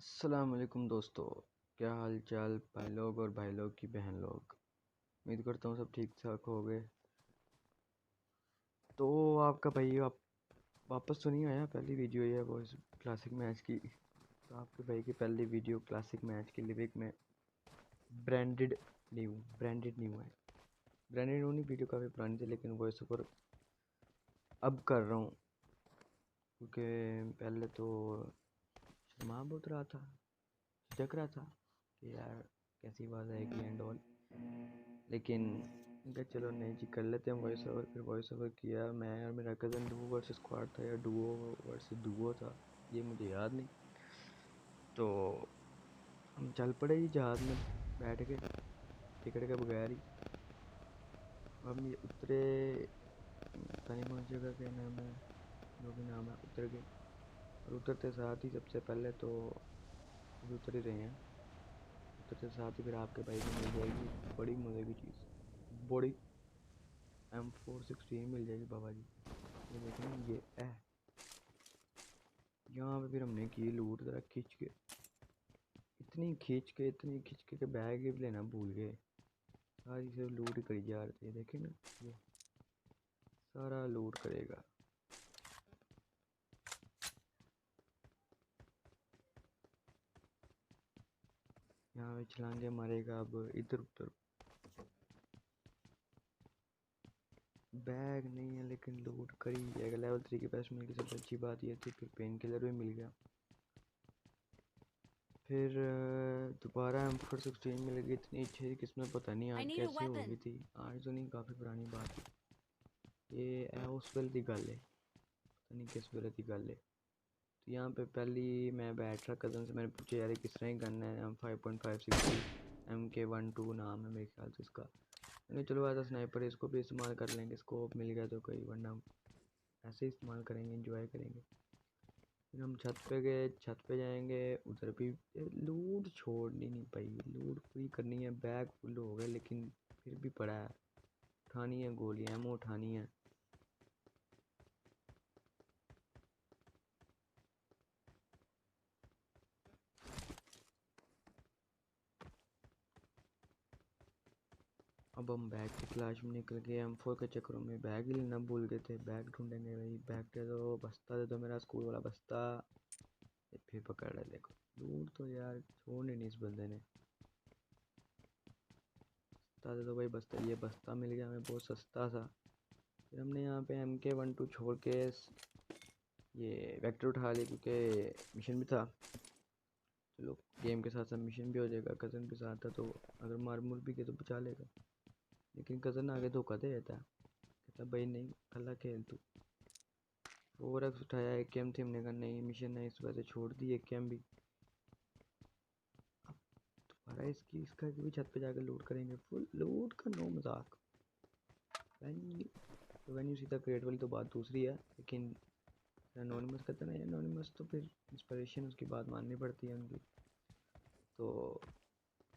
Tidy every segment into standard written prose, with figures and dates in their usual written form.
अस्सलाम वालेकुम दोस्तों, क्या हाल चाल भाई लोग और भाई लोग की बहन लोग। उम्मीद करता हूँ सब ठीक ठाक हो गए। तो आपका भाई वापस तो नहीं आया। पहली वीडियो है वो इस क्लासिक मैच की। तो आपके भाई की पहली वीडियो क्लासिक मैच की लिरिक में ब्रांडेड न्यू है। ब्रांडेड न्यू नहीं, वीडियो काफ़ी पुरानी थी लेकिन वॉइस ओवर अब कर रहा हूँ क्योंकि पहले तो शर्मा बहुत रहा था, झिझक रहा था कि यार कैसी आवाज़ आएगी एंड ऑल। लेकिन क्या, चलो नहीं जी कर लेते हैं वॉइस ओवर। फिर वॉइस ओवर किया मैं और मेरा कज़न। डुओ वर्सेस स्क्वाड था या डुओ वर्सेस डुओ था, ये मुझे याद नहीं। तो हम चल पड़े जी जहाज़ में बैठ के, टिकट के बगैर ही। हम ये उतरे, पता नहीं कौन सी जगह के नाम है, जो भी नाम है, उतर गए। और उतरते साथ ही सबसे पहले तो अभी उतर ही रहे हैं, उतरते साथ ही फिर आपके भाई को मिल जाएगी बड़ी मज़े की चीज़, बड़ी M416 मिल जाएगी बाबा जी। ये देखें ना, ये है यहाँ पे। फिर हमने की लूट ज़रा खींच के, इतनी खींच के बैग भी लेना भूल गए। सारी से लूट करी जा रहे थे, देखे ना, ये सारा लूट करेगा। यहाँ पे छलांगे मारेगा अब इधर उधर। बैग नहीं है लेकिन लूट करी जाएगा। लेवल 3 की बेस्ट मिल गई, सबसे अच्छी बात ये थी। फिर पेन किलर भी मिल गया। फिर दोबारा M416 मिल गई। इतनी अच्छी किस्मत पता नहीं आज कैसे हो गई थी। आज तो नहीं, काफ़ी पुरानी बात है ये, उस वेले की गल है, पता नहीं किस वेले की गल है। तो यहाँ पे पहली मैं बैठ रहा कज़न से, मैंने पूछा यार किस तरह ही गन है। M5.560 MK12 नाम है मेरे ख्याल से इसका। मैंने चलो ऐसा स्नाइपर है, इसको भी इस्तेमाल कर लेंगे, स्कोप मिल गया तो कोई, वरना ऐसे ही इस्तेमाल करेंगे, इंजॉय करेंगे। फिर हम छत पे गए, छत पे जाएंगे, उधर भी लूट छोड़नी नहीं पाई। लूट पूरी करनी है, बैग फुल हो गए लेकिन फिर भी पड़ा है, उठानी है गोलियां, एमो उठानी है। अब हम बैग की तलाश में निकल गए। M4 के चक्करों में बैग ही लेना भूल गए थे। बैग ढूंढेंगे भाई, बैग दे दो, बस्ता दे दो, मेरा स्कूल वाला बस्ता। फिर पकड़ रहे, देखो लूट तो यार छोड़नी नहीं इस बंदे ने। बस्ता दे दो भाई, बस्ता। ये बस्ता मिल गया हमें बहुत सस्ता सा। फिर हमने यहाँ पे MK12 छोड़ के ये वेक्टर उठा लिया क्योंकि मिशन भी था। चलो गेम के साथ साथ मिशन भी हो जाएगा। कज़न भी साथ था तो अगर मार मुर भी गए तो बचा लेगा। लेकिन कज़न आगे धोखा दे देता है, कहता भाई नहीं कल्ला खेल तू। फोरक्स उठाया, AKM थी, हमने कहा नहीं मिशन है इस वजह से छोड़ दी AKM भी। अब दोबारा इसका भी छत पे जाकर लूट करेंगे, फुल लूट का नो मजाक। वेन्यू सीधा क्रिएट वाली तो बात दूसरी है, लेकिन एनोनिमस कहते हैं ना, एनोनिमस तो फिर इंस्पिरेशन उसकी बात माननी पड़ती है उनकी। तो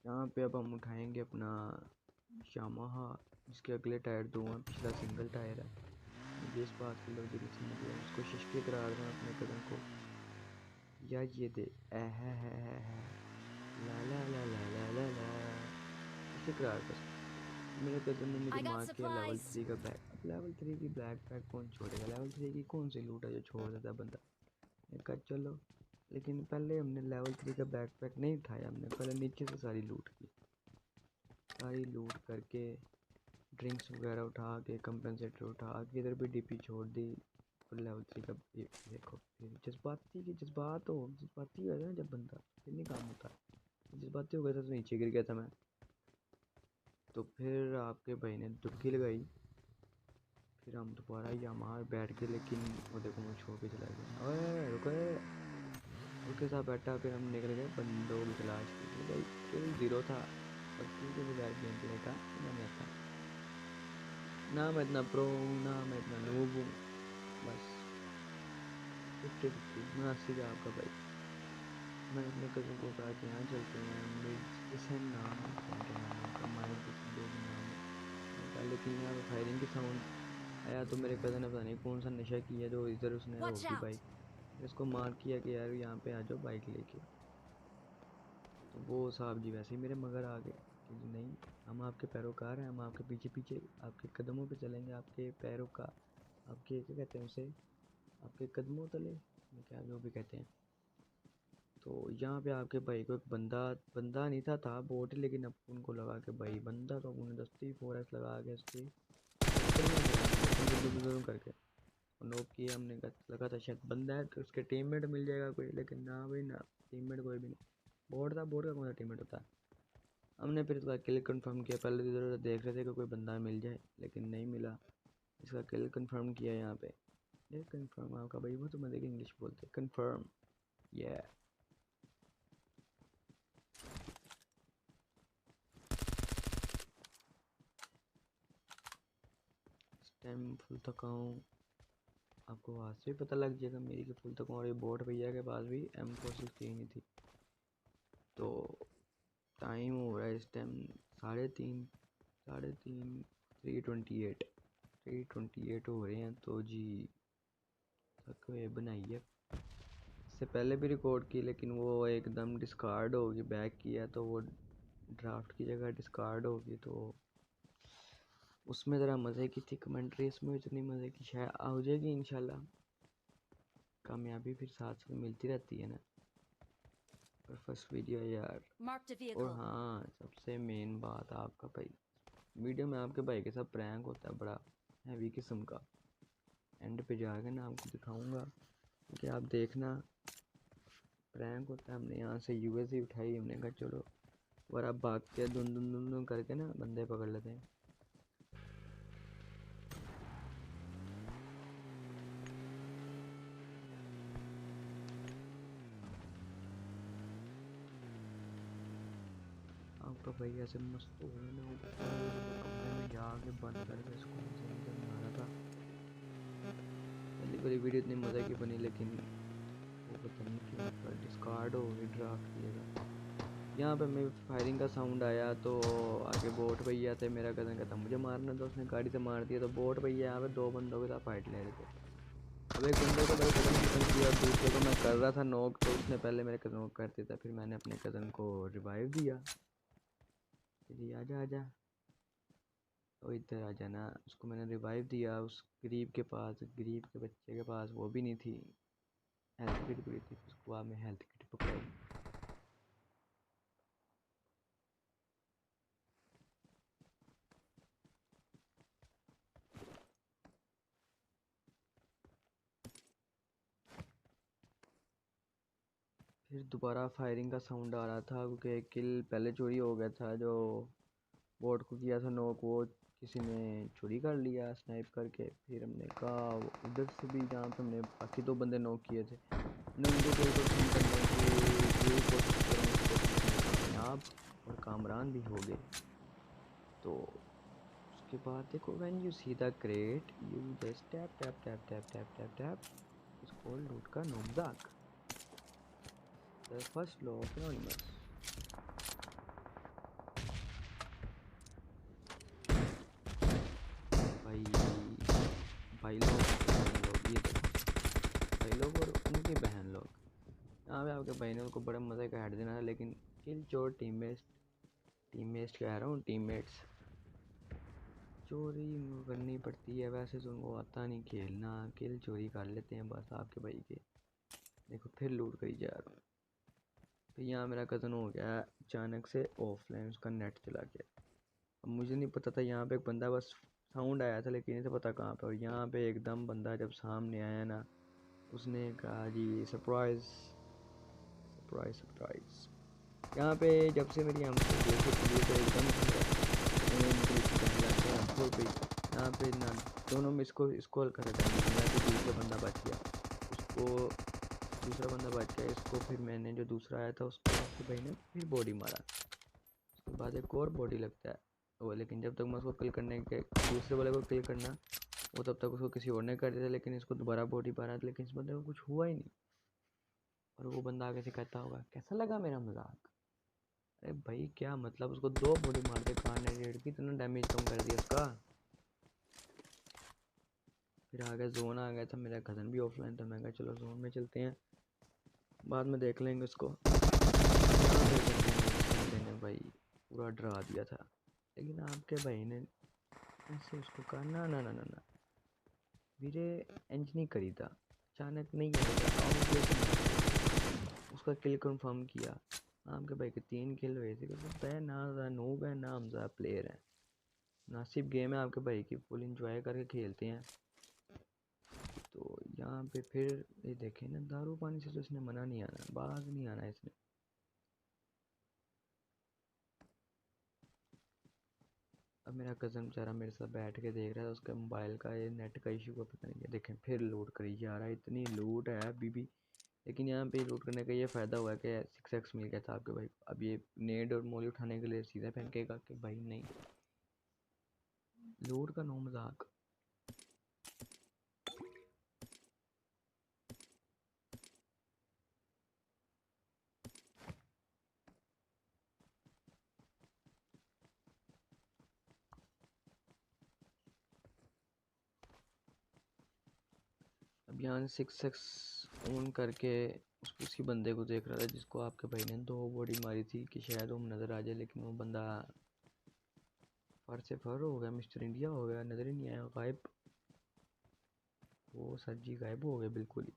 यहाँ पे अब हम उठाएंगे अपना यामाहा, जिसके अगले टायर 2 हैं, पिछला सिंगल टायर है। मुझे इस बात की लॉजिक समझ गया। उसको शिशके करार दें अपने कदम को, या ये दे है ला ला ला ला ला ला ला, शिशके करार बस। मेरे कज़न ने मुझे मार किया लेवल 3 का बैग। अब लेवल 3 की ब्लैक पैक कौन छोड़ेगा, लेवल 3 की कौन सी लूट है जो छोड़ देता है बंदा। मैं कहा चलो, लेकिन पहले हमने लेवल 3 का बैक पैक नहीं उठाया, हमने पहले नीचे से सारी लूट की। सारी लूट करके ड्रिंक्स वगैरह उठा के, कंपनसेटर उठा के, इधर भी DP छोड़ दी। फिर लेवल 3 का ये देखो, फिर जज्बाती हो जाता है जब बंदा, फिर नहीं काम होता। जज्बाती हो गया था तो नीचे गिर गया था मैं। तो फिर आपके भाई ने डुबकी लगाई। फिर हम दोबारा यहाँ बैठ के, लेकिन वो देखो मैं छोड़ के चला गया। ओए रुको, उसके साथ बैठा। फिर हम निकल गए बंदों की तलाश के लिए। भाई किल 0 था और किल के बगैर गेम प्ले का मज़ा नहीं आता। ना मैं इतना प्रो हूँ ना मैं इतना नूब हूँ, बस 50-50 मुनासिब है आपका भाई। मैंने अपने कज़न को कहा कि यहाँ चलते हैं, मिर्चिसन नाम है, क्या नाम है उनका, माइंड किसन जो भी नाम है। मैंने कहा लेकिन यहाँ पे फायरिंग की साउंड आया तो मेरे कज़न ने पता नहीं कौन सा नशा किया जो इधर उसने रोक दी बाइक। इसको मार्क किया कि यार यहाँ पे आ जाओ बाइक लेके। तो वो साहब जी वैसे ही मेरे मगर आ गए कि नहीं, हम आपके पैरोकार हैं, हम आपके पीछे पीछे आपके कदमों पे चलेंगे, आपके पैरों का, आपके क्या कहते हैं उसे, आपके कदमों तले, क्या जो भी कहते हैं। तो यहाँ पे आपके भाई को एक बंदा, बंदा नहीं था बोट, लेकिन अब उनको लगा कि भाई बंदा, तो उन्हें दस्ती 4S लगा के उसके करके नोक किया। हमने लगा था शायद बंदा है तो उसके टीममेट मिल जाएगा कोई, लेकिन ना भाई ना, टीममेट कोई भी नहीं। बोट था, बोट का कौन सा टीममेट होता है। हमने फिर इसका किल कंफर्म किया। पहले तो इधर देख रहे थे कि कोई बंदा मिल जाए, लेकिन नहीं मिला। इसका किल कंफर्म किया यहाँ पे। ये कंफर्म आपका भाई, वो तो मैं देखिए इंग्लिश बोलते कंफर्म। ये टाइम फुल थका हूँ, आपको वहाँ से भी पता लग जाएगा मेरी कि फुल थका हूँ। और ये बोट भैया के पास भी M416 ही थी। तो टाइम हो रहा है इस टाइम 3:30 3:28 हो रहे हैं। तो जी तक ये बनाइए। इससे पहले भी रिकॉर्ड की, लेकिन वो एकदम डिस्कार्ड होगी, बैक किया तो वो ड्राफ्ट की जगह डिस्कार्ड होगी। तो उसमें ज़रा मज़े की थी कमेंट्री, इसमें इतनी मज़े की शायद हो जाएगी इंशाल्लाह। कामयाबी फिर साथ साथ मिलती रहती है ना। और फर्स्ट वीडियो यार। और हाँ, सबसे मेन बात, आपका भाई वीडियो में आपके भाई के साथ प्रैंक होता है बड़ा हैवी किस्म का। एंड पे जाके ना आपको दिखाऊंगा कि आप देखना, प्रैंक होता है। हमने यहाँ से यूएसबी उठाई, हमने कहा चलो और आप भाग के दुन दुन दुन दुन करके ना बंदे पकड़ लेते हैं। आपका भाई ऐसे मस्त हो गया ना, ऊपर कमरे में जाके बंद करके इसको ऐसे अंदर मारा था। पहली वाली वीडियो इतनी मज़े की बनी, लेकिन वो पता नहीं क्यों पर डिस्कार्ड हो गई ड्राफ्ट की जगह। यहाँ पे मैं फायरिंग का साउंड आया तो आगे बोट भैया थे, मेरा कज़न कहता मुझे मारना, तो उसने गाड़ी से मार दिया। तो बोट भैया यहाँ पे 2 बंदों के साथ फाइट ले रहे थे। अब एक बंदे को मेरे कज़न ने खत्म किया और दूसरे को मैं कर रहा था नॉक, तो उसने पहले मेरे कज़न को कर दिया था। फिर मैंने अपने कज़न को रिवाइव दिया, जी आजा आजा, तो इधर आ जाना। उसको मैंने रिवाइव दिया उस गरीब के पास, गरीब के बच्चे के पास वो भी नहीं थी, हेल्थ किट पड़ी थी, उसको बाद में हेल्थ किट पकड़ाई। फिर दोबारा फायरिंग का साउंड आ रहा था, क्योंकि एक किल पहले चोरी हो गया था। जो बोट को किया था नॉक, वो किसी ने चोरी कर लिया स्नाइप करके। फिर हमने कहा उधर से भी, जहाँ पे हमने बाकी 2 बंदे नॉक किए थे, हमने उनको किल परफॉर्म करने की पूरी कोशिश करें, उस कोशिश में कामयाब और कामरान भी हो गए। तो उसके बाद देखो, when you see the crate you just tap tap tap tap tap tap tap, it's called लूट का नो मजाक, the first law of anonymous. भाई भाई लोग, बहन लोग, ये देखो भाई लोग और उनकी बहन लोग, यहाँ पे आपके भाई ने उनको बड़े मज़े का हेड देना है। लेकिन किल चोर टीममेट्स कह रहा हूँ, टीममेट्स चोरी उनको करनी पड़ती है। वैसे तो उनको आता नहीं खेलना, किल चोरी कर लेते हैं बस आपके भाई के। देखो फिर लूट करी जा रहा हूँ। तो यहाँ मेरा कज़न हो गया अचानक से ऑफलाइन, उसका नेट चला गया। अब मुझे नहीं पता था, यहाँ पे एक बंदा, बस साउंड आया था लेकिन नहीं पता कहाँ पे। और यहाँ पे एकदम बंदा जब सामने आया ना, उसने कहा जी सरप्राइज सरप्राइज सरप्राइज। यहाँ पे जब से मेरी हमको देखो चलिए तो एकदम यहाँ पे ना दोनों में इसको हल्का सा डैमेज मिला, तो दूसरा बंदा बच गया, उसको दूसरा बंदा बच गया। इसको फिर मैंने, जो दूसरा आया था उसको आपके भाई ने फिर बॉडी मारा। उसके बाद एक और बॉडी लगता है वो, लेकिन जब तक मैं उसको किल करने के, दूसरे वाले को किल करना, वो तब तक उसको किसी और ने कर दिया था। लेकिन इसको दोबारा बॉडी मारा, लेकिन इस बंदे को कुछ हुआ ही नहीं। और वो बंदा आगे से कहता होगा कैसा लगा मेरा मजाक। अरे भाई क्या मतलब, उसको 2 बॉडी मारते कान ने, रेड की इतना डैमेज कम कर दिया उसका। फिर आगे जोन आ गया था, मेरा कज़न भी ऑफलाइन था, मैं कहा चलो जोन में चलते हैं, बाद में देख लेंगे उसको। बंदे ने भाई पूरा डरा दिया था, लेकिन आपके भाई ने ऐसे उसको कहा ना ना ना ना ना वीरे इंज नहीं करी था, अचानक नहीं उसका किल कंफर्म किया। आपके भाई के 3 किल हुए थे, ना नूब है ना हमजा प्लेयर है। मुनासिब गेम है, आपके भाई की फुल इंजॉय करके खेलते हैं। तो यहाँ पे फिर ये देखें ना, दारू पानी से तो इसने मना नहीं आना, बाज नहीं आना इसने। अब मेरा कज़न बेचारा मेरे साथ बैठ के देख रहा है, उसका मोबाइल का ये नेट का इशू का पता नहीं है। देखें फिर लूट करी जा रहा है, इतनी लूट है अभी भी। लेकिन यहाँ पे लूट करने का ये फ़ायदा हुआ है कि 6x मिल गया था आपके भाई को। अब ये नेड और मोली उठाने के लिए सीधा फेंकेगा कि भाई नहीं, लूट का नो मजाक। अब यहाँ 6x ऑन करके उसी बंदे को देख रहा था जिसको आपके भाई ने 2 बॉडी मारी थी कि शायद वो नज़र आ जाए, लेकिन वो बंदा फर से फर हो गया, मिस्टर इंडिया हो गया, नज़र ही नहीं आया, गायब। वो सर जी गायब हो गए बिल्कुल ही।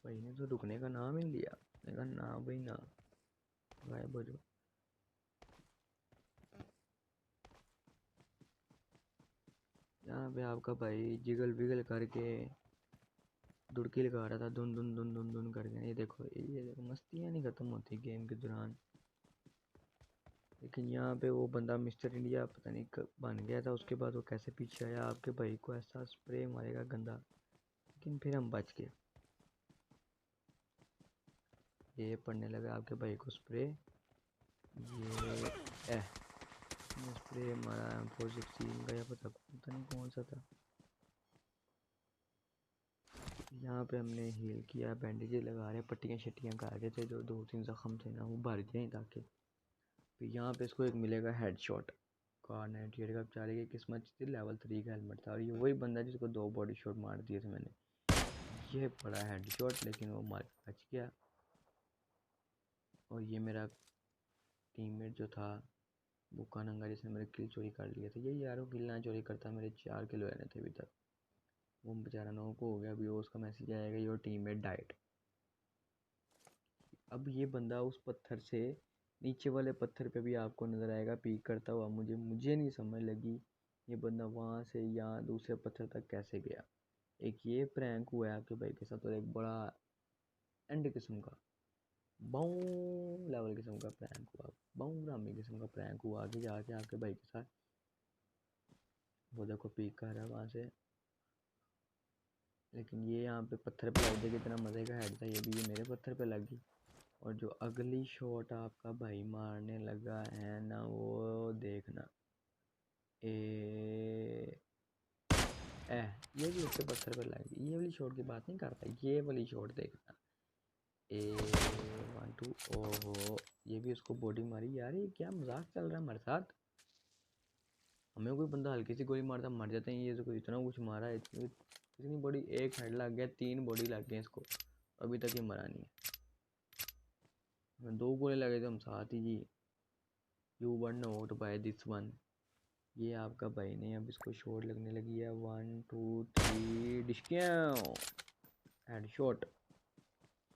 भाई ने तो रुकने का नाम ही नहीं लिया, मैंने कहा ना भाई ना, गायब हो जाओ। यहाँ पे आपका भाई जिगल विगल करके दुड़की लगा रहा था, धुन धुन धुन धुन धुन करके। ये देखो मस्तियाँ नहीं ख़त्म होती गेम के दौरान। लेकिन यहाँ पे वो बंदा मिस्टर इंडिया पता नहीं कब बन गया था, उसके बाद वो कैसे पीछे आया, आपके भाई को ऐसा स्प्रे मारेगा गंदा, लेकिन फिर हम बच गए। ये पड़ने लगा आपके भाई को स्प्रे, ये स्प्रे मारा M416 का, या पता नहीं कौन सा था। यहाँ पे हमने हील किया, बैंडेजेस लगा रहे, पट्टियाँ शट्टियाँ कर रहे थे, जो 2-3 ज़ख्म थे ना वो भर जाएँ ताकि। फिर यहाँ पे इसको एक मिलेगा हेडशॉट कार 98 का। बेचारे की किस्मत थी, लेवल 3 का हेलमेट था, और ये वही बंदा जिसको 2 बॉडी शॉट मार दिए थे मैंने। ये पड़ा हेडशॉट, लेकिन वो मार के बच गया। और ये मेरा टीममेट जो था भूखा नंगा, जिसने मेरे किल चोरी कर लिए थे, ये यारों किल ना चोरी करता, मेरे 4 किल रहने थे अभी तक। वो बेचारा नौको हो गया, अभी उसका मैसेज आएगा योर टीममेट डाइट। अब ये बंदा उस पत्थर से नीचे वाले पत्थर पे भी आपको नज़र आएगा पीक करता हुआ। मुझे नहीं समझ लगी ये बंदा वहाँ से यहाँ दूसरे पत्थर तक कैसे गया। एक ये प्रैंक हुआ है आपके भाई के साथ, और एक बड़ा एंड किस्म का बाउं लेवल किस्म का प्रैंक हुआ, बाउं रामी किस्म का प्रैंक हुआ आगे जाके आपके भाई के साथ। वो देखो पीक कर रहा है वहाँ से, लेकिन ये यहाँ पे पत्थर पे लग जाएगी, इतना मज़े का हेड था ये भी, ये मेरे पत्थर पे लगी। और जो अगली शॉट आपका भाई मारने लगा है ना, वो देखना। ए ए ये भी उसके पत्थर पे लगी, ये वाली शॉट की बात नहीं करता, ये वाली शॉट देखना। 1 2 ओहो, ये भी उसको बॉडी मारी। यार ये क्या मजाक चल रहा है हमारे साथ। हमें कोई बंदा हल्की सी गोली मारता मर जाते हैं, ये तो कोई इतना कुछ मारा है, इतनी बॉडी, एक हेड लग गया, 3 बॉडी लग गई इसको, अभी तक ये मरा नहीं है। 2 गोले लगे थे हम साथ ही जी। You one note by this one. ये आपका भाई ने अब इसको शॉट लगने लगी है, 1 2 3 डिस्किया head shot,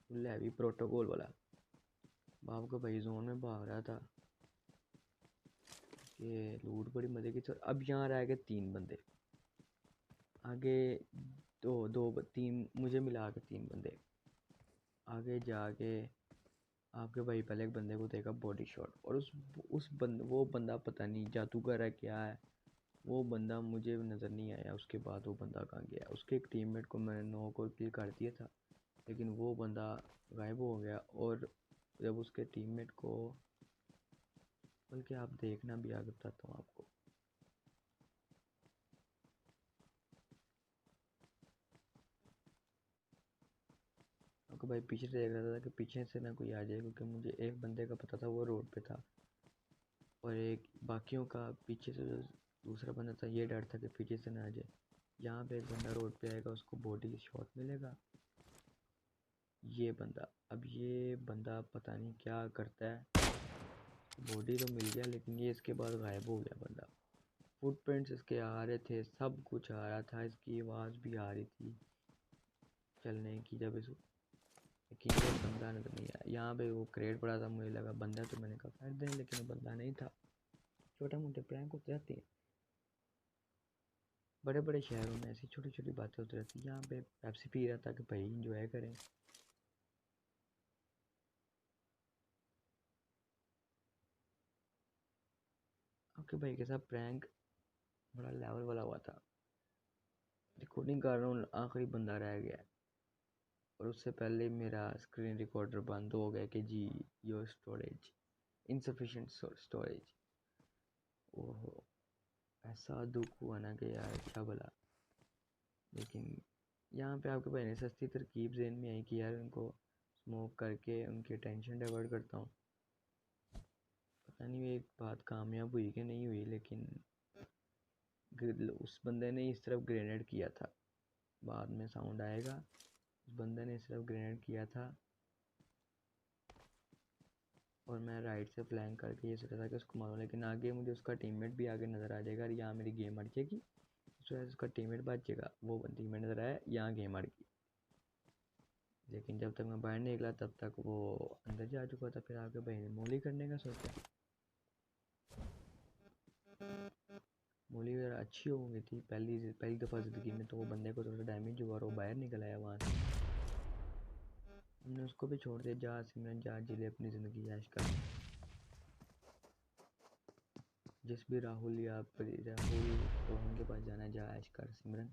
full heavy protocol वाला। बाप का भाई जोन में भाग रहा था कि लूट बड़ी मजे की। अब यहाँ रह गए 3 बंदे आगे, दो दो 3 मुझे मिला के 3 बंदे आगे जाके। आपके भाई पहले एक बंदे को देगा बॉडी शॉट, और वो बंदा पता नहीं जादूगर है क्या है, वो बंदा मुझे नज़र नहीं आया। उसके बाद वो बंदा कहाँ गया, उसके एक टीममेट को मैंने 9 को किल कर दिया था, लेकिन वो बंदा गायब हो गया। और जब उसके टीममेट को, बल्कि आप देखना भी आगे बताता हूँ आपको। अब आपका भाई पीछे से देख रहा था कि पीछे से ना कोई आ जाए, क्योंकि मुझे एक बंदे का पता था वो रोड पे था, और एक बाकियों का पीछे से जो दूसरा बंदा था ये डर था कि पीछे से ना आ जाए। यहाँ पे एक बंदा रोड पे आएगा, उसको बॉडी शॉट मिलेगा। ये बंदा पता नहीं क्या करता है, बॉडी तो मिल गया लेकिन ये इसके बाद गायब हो गया बंदा। फुटप्रिंट्स इसके आ रहे थे, सब कुछ आ रहा था, इसकी आवाज़ भी आ रही थी चलने की जब इस, लेकिन ये बंदा नजर नहीं आया। यहाँ पे वो क्रेट पड़ा था, मुझे लगा बंदा, तो मैंने कहा फेंक दें, लेकिन वो बंदा नहीं था। छोटा मोटे प्रैंक होते रहते हैं, बड़े बड़े शहरों में ऐसी छोटी छोटी बातें होती रहती हैं। यहाँ पे पेप्सी पी रहा था कि भाई इंजॉय करें। आपके भाई के साथ प्रैंक बड़ा लेवल वाला हुआ था। रिकॉर्डिंग कर रहा हूँ, आखिरी बंदा रह गया है, और उससे पहले मेरा स्क्रीन रिकॉर्डर बंद हो गया कि जी योर स्टोरेज इनसफिशिएंट स्टोरेज। ओहो, ऐसा दुख हुआ ना कि यार क्या भला। लेकिन यहाँ पे आपके भाई ने सस्ती तरकीब ज़हन में आई कि यार उनको स्मोक करके उनकी टेंशन डाइवर्ट करता हूँ। पता नहीं एक बात कामयाब हुई कि नहीं हुई, लेकिन उस बंदे ने इस तरफ ग्रेनेड किया था, बाद में साउंड आएगा। उस बंदे ने इस तरफ ग्रेनेड किया था, और मैं राइट से फ्लैंक करके ये सोचा था कि उसको मारूं, लेकिन आगे मुझे उसका टीममेट भी आगे नज़र आ जाएगा और यहाँ मेरी गेम अट जाएगी। इस वजह से उसका टीममेट बच जाएगा, वो टीममेट नज़र आया, यहाँ गेम अट गई। लेकिन जब तक मैं बाहर नहीं निकला तब तक वो अंदर जा चुका था। फिर आगे भाई ने मोली करने का सोचा, मोली ज़रा अच्छी हो गई थी पहली दफ़ा ज़िंदगी में, तो वो बंदे को थोड़ा सा डैमेज हुआ और वो बाहर निकल आया वहाँ से। हमने उसको भी छोड़ दिया, जा सिमरन जा, जिले अपनी ज़िंदगी ऐश कर। जिस भी राहुल रोहन के पास जाना, जा ऐश कर सिमरन।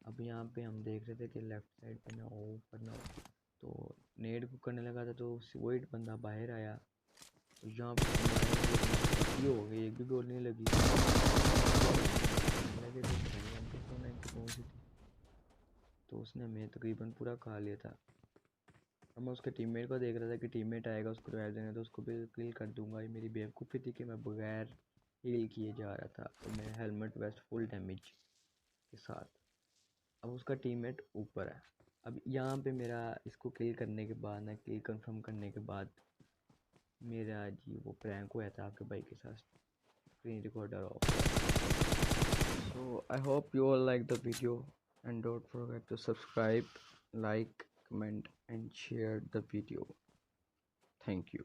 अब यहाँ पे हम देख रहे थे कि लेफ़्ट साइड पे ना हो, ऊपर ना हो, तो नेट को करने लगा था, तो वही बंदा बाहर आया, यहाँ पे हो गई, एक भी गोल नहीं लगी। लगे थे पता नहीं MP4 कौन सी थी, तो उसने हमें तकरीबन पूरा खा लिया था। अब मैं उसके टीममेट को देख रहा था कि टीममेट आएगा उसको रिवाइव देंगे तो उसको भी किल कर दूंगा। ये मेरी बेवकूफ़ी थी कि मैं बगैर हील किए जा रहा था, और मेरा हेलमेट वेस्ट फुल डैमेज के साथ। अब उसका टीममेट ऊपर है। अब यहाँ पे मेरा इसको किल करने के बाद ना, किल कंफर्म करने के बाद, मेरा जी वो प्रैंक हुआ था आपके भाई के साथ, screen recorder of. So I hope you all like the video, and don't forget to subscribe, like, comment and share the video. Thank you.